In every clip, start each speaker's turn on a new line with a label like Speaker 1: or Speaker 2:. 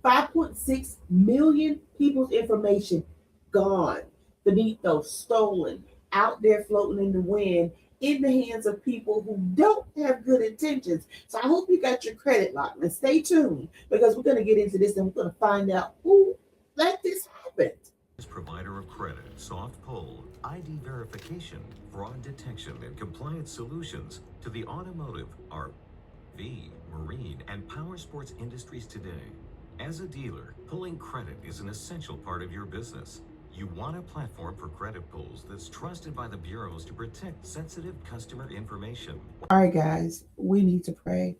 Speaker 1: 5.6 million people's information gone beneath those stolen, out there floating in the wind, in the hands of people who don't have good intentions. So I hope you got your credit locked. And stay tuned because we're going to get into this and we're going to find out who let this happen.
Speaker 2: Provider of credit, soft pull, ID verification, fraud detection, and compliance solutions to the automotive, RV, marine, and power sports industries today. As a dealer, pulling credit is an essential part of your business. You want a platform for credit pulls that's trusted by the bureaus to protect sensitive customer information.
Speaker 1: All right, guys, we need to pray.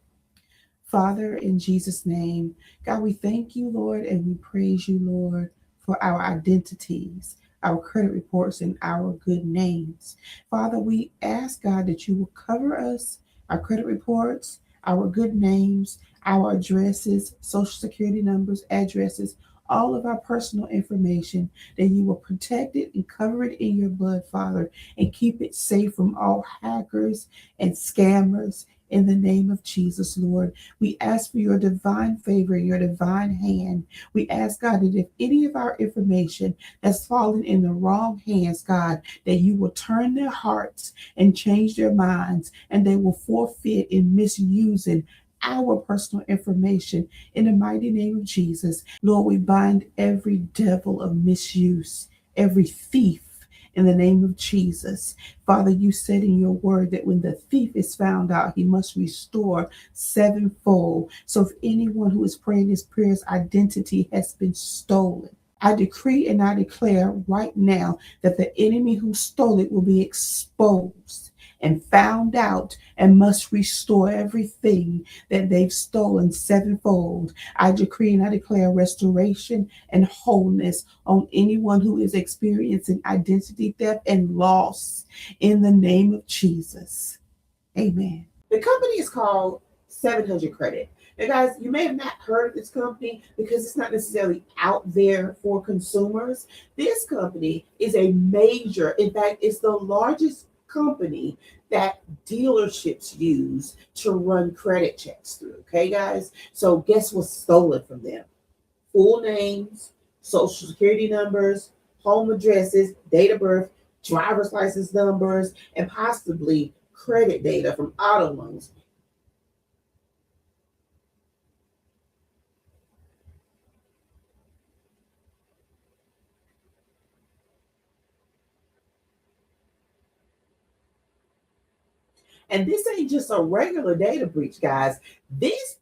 Speaker 1: Father, in Jesus' name, God, we thank you, Lord, and we praise you, Lord, for our identities, our credit reports, and our good names. Father, we ask, God, that you will cover us, our credit reports, our good names, our addresses, social security numbers, addresses, all of our personal information, that you will protect it and cover it in your blood, Father, and keep it safe from all hackers and scammers. In the name of Jesus, Lord, we ask for your divine favor, your divine hand. We ask, God, that if any of our information has fallen in the wrong hands, God, that you will turn their hearts and change their minds, and they will forfeit in misusing our personal information in the mighty name of Jesus. Lord, we bind every devil of misuse, every thief in the name of Jesus. Father, you said in your word that when the thief is found out, he must restore sevenfold. So if anyone who is praying this prayer's identity has been stolen, I decree and I declare right now that the enemy who stole it will be exposed and found out and must restore everything that they've stolen sevenfold. I decree and I declare restoration and wholeness on anyone who is experiencing identity theft and loss in the name of Jesus. Amen. The company is called 700 Credit. Now, guys, you may have not heard of this company because it's not necessarily out there for consumers. This company is a major, in fact, it's the largest company that dealerships use to run credit checks through. Okay, guys? So guess what's stolen from them? Full names, social security numbers, home addresses, date of birth, driver's license numbers, and possibly credit data from auto loans. And this ain't just a regular data breach, guys. This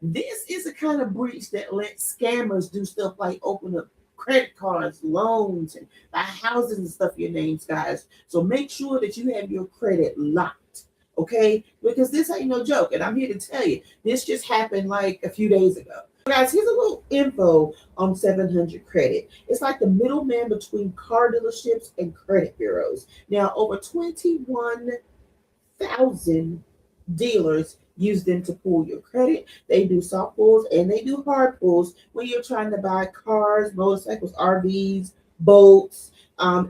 Speaker 1: is a kind of breach that lets scammers do stuff like open up credit cards, loans, and buy houses and stuff your names, guys. So make sure that you have your credit locked, okay? Because this ain't no joke. And I'm here to tell you, this just happened like a few days ago. Guys, here's a little info on 700 Credit. It's like the middleman between car dealerships and credit bureaus. Now, over 21,000 dealers use them to pull your credit. They do soft pulls and they do hard pulls when you're trying to buy cars, motorcycles, RVs, boats.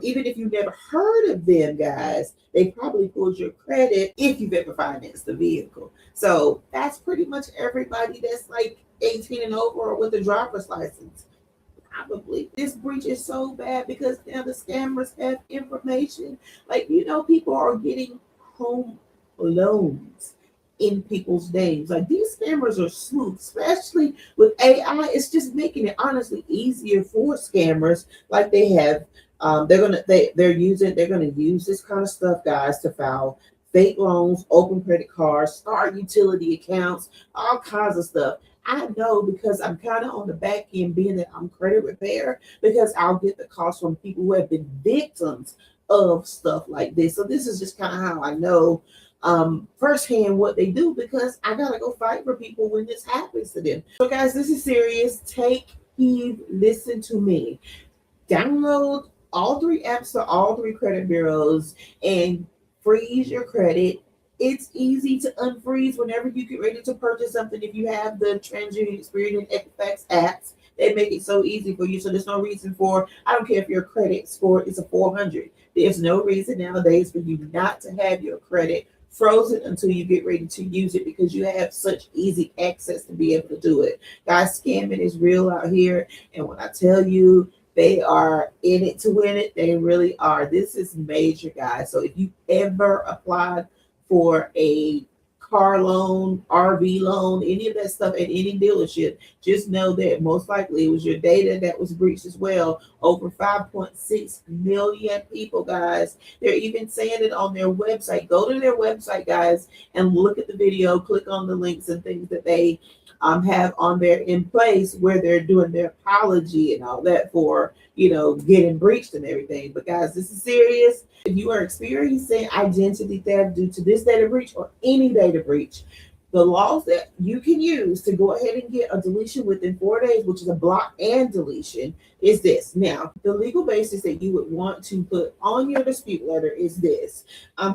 Speaker 1: Even if you've never heard of them, guys, they probably pulled your credit if you've ever financed the vehicle. So that's pretty much everybody that's like 18 and over or with a driver's license. Probably. This breach is so bad because now the scammers have information. Like, people are getting home loans in people's names. Like, these scammers are smooth, especially with AI. It's just making it honestly easier for scammers. Like they have, they're gonna use this kind of stuff, guys, to file fake loans, open credit cards, start utility accounts, all kinds of stuff. I know because I'm kind of on the back end, being that I'm credit repair, because I'll get the calls from people who have been victims of stuff like this. So this is just kind of how I know firsthand what they do, because I gotta go fight for people when this happens to them. So guys, this is serious. Take heed, listen to me. Download all 3 apps for all 3 credit bureaus and freeze your credit. It's easy to unfreeze whenever you get ready to purchase something. If you have the TransUnion, Experian, and Equifax apps, they make it so easy for you. So there's no reason I don't care if your credit score is a 400. There's no reason nowadays for you not to have your credit frozen until you get ready to use it because you have such easy access to be able to do it. Guys, scamming is real out here. And when I tell you, they are in it to win it, they really are. This is major, guys. So if you ever applied for a car loan, RV loan, any of that stuff at any dealership, just know that most likely it was your data that was breached as well. Over 5.6 million people, guys. They're even saying it on their website. Go to their website, guys, and look at the video, click on the links and things that they have on there in place where they're doing their apology and all that for, getting breached and everything. But guys, this is serious. If you are experiencing identity theft due to this data breach or any data breach, the laws that you can use to go ahead and get a deletion within 4 days, which is a block and deletion, is this. Now, the legal basis that you would want to put on your dispute letter is this.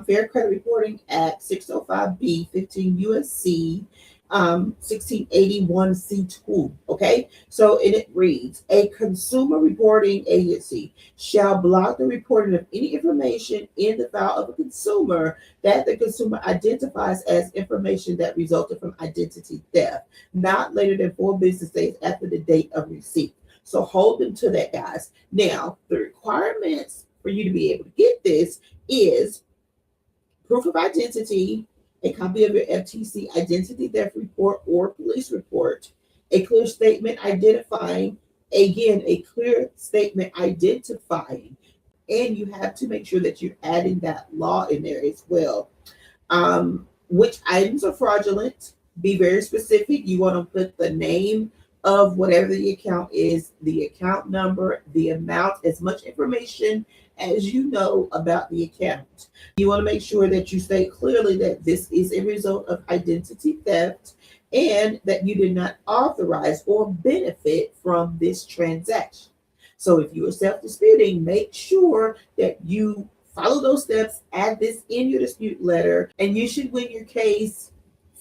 Speaker 1: Fair Credit Reporting Act 605B 15 USC 1681C2. Okay, so and it reads: a consumer reporting agency shall block the reporting of any information in the file of a consumer that the consumer identifies as information that resulted from identity theft, not later than 4 business days after the date of receipt. So hold them to that, guys. Now, the requirements for you to be able to get this is proof of identity, a copy of your FTC identity theft report or police report, a clear statement identifying, again, a clear statement identifying, and you have to make sure that you're adding that law in there as well. Which items are fraudulent? Be very specific. You want to put the name of whatever the account is, the account number, the amount, as much information as you know about the account. You want to make sure that you state clearly that this is a result of identity theft and that you did not authorize or benefit from this transaction. So if you are self-disputing, make sure that you follow those steps, add this in your dispute letter, and you should win your case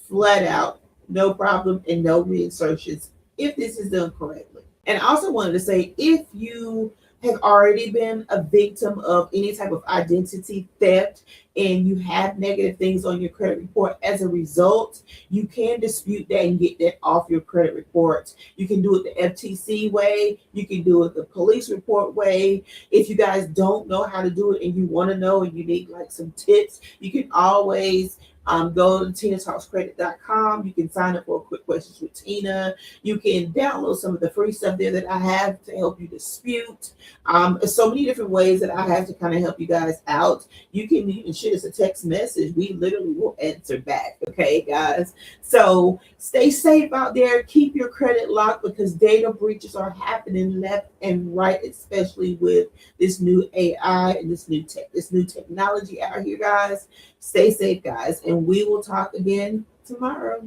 Speaker 1: flat out, no problem, and no reinsertions if this is done correctly. And I also wanted to say, if you have already been a victim of any type of identity theft and you have negative things on your credit report as a result, you can dispute that and get that off your credit report. You can do it the FTC way. You can do it the police report way. If you guys don't know how to do it and you want to know and you need like some tips, you can always go to tinatalkscredit.com. You can sign up for Quick Questions with Tina. You can download some of the free stuff there that I have to help you dispute. There's so many different ways that I have to kind of help you guys out. You can even shoot us a text message. We literally will answer back. Okay, guys. So stay safe out there. Keep your credit locked because data breaches are happening left and right, especially with this new AI and this new technology out here, guys. Stay safe, guys, and we will talk again tomorrow.